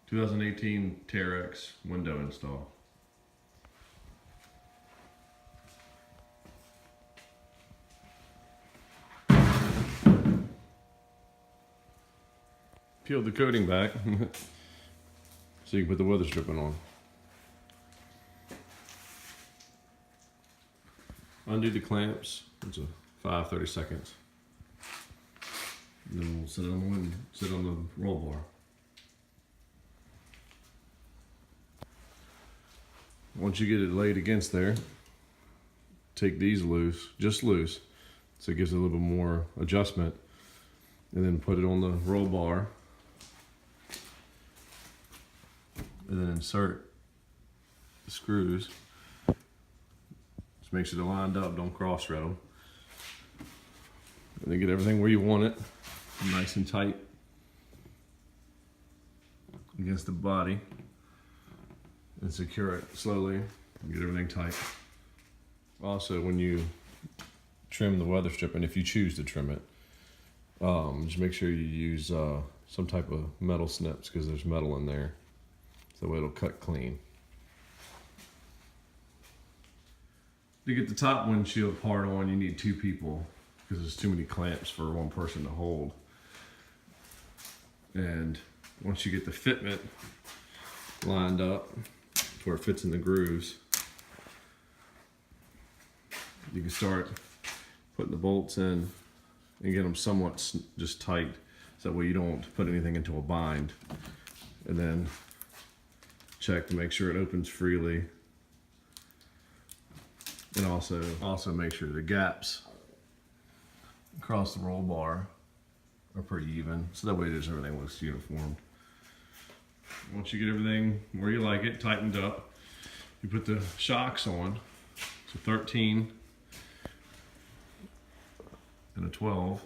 2018 Teryx window install. Peel the coating back so you can put the weather stripping on. Undo the clamps. It's a 5-30 seconds. And then we'll sit on the roll bar. Once you get it laid against there, take these loose, just loose, so it gives it a little bit more adjustment, and then put it on the roll bar, and then insert the screws. Just make sure they're lined up, don't cross thread them. And then get everything where you want it, nice and tight against the body. And secure it slowly and get everything tight. Also, when you trim the weather stripping, if you choose to trim it, just make sure you use some type of metal snips, because there's metal in there, so it'll cut clean. To get the top windshield part on, you need 2 people, because there's too many clamps for one person to hold. And once you get the fitment lined up where it fits in the grooves, you can start putting the bolts in and get them somewhat just tight, so that way you don't put anything into a bind. And then check to make sure it opens freely, and also make sure the gaps across the roll bar are pretty even, so that way just everything looks uniform. Once you get everything where you like it, tightened up, you put the shocks on. So 13 and a 12.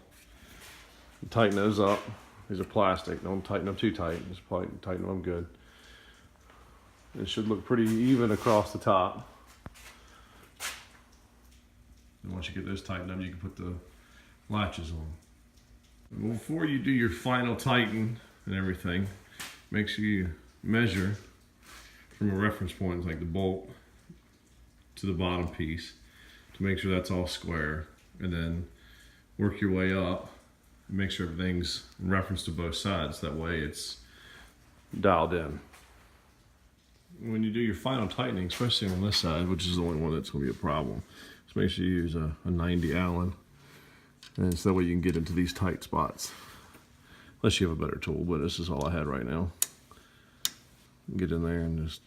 You tighten those up. These are plastic. Don't tighten them too tight. Just tighten them good. It should look pretty even across the top. And once you get those tightened up, you can put the latches on. And before you do your final tighten and everything, make sure you measure from a reference point, like the bolt to the bottom piece, to make sure that's all square, and then work your way up and make sure everything's in reference to both sides. That way it's dialed in. When you do your final tightening, especially on this side, which is the only one that's going to be a problem, just make sure you use a 90 Allen, and so that way you can get into these tight spots. Unless you have a better tool, but this is all I had right now. Get in there and just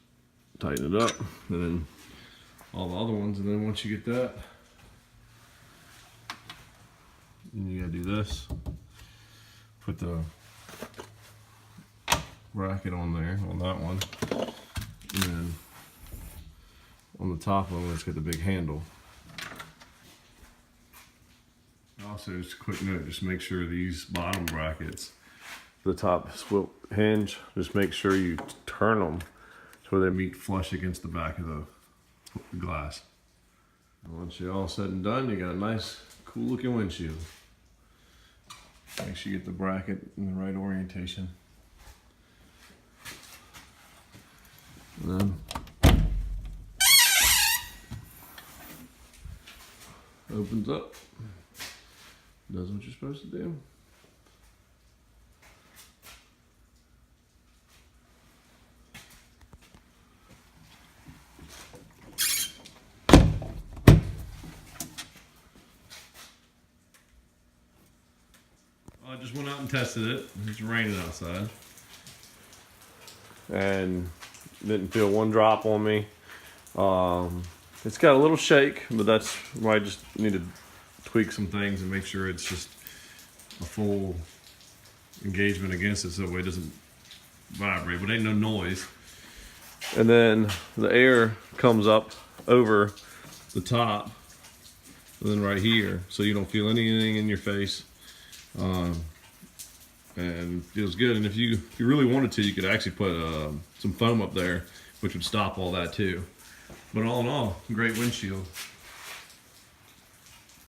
tighten it up, and then all the other ones, and then once you get that, then you gotta do this. Put the bracket on there, on that one, and then on the top one, it's got the big handle. Also, just a quick note, just make sure these bottom brackets, the top split hinge, just make sure you turn them so they meet flush against the back of the glass. And once you're all said and done, you got a nice, cool looking windshield. Make sure you get the bracket in the right orientation. And then opens up. Does what you're supposed to do. I just went out and tested it. It's raining outside. And didn't feel one drop on me. It's got a little shake, but that's why I just need to tweak some things and make sure it's just a full engagement against it, so that way it doesn't vibrate, but ain't no noise. And then the air comes up over the top, and then right here, so you don't feel anything in your face, and feels good. And if you really wanted to, you could actually put some foam up there, which would stop all that too. But all in all, great windshield.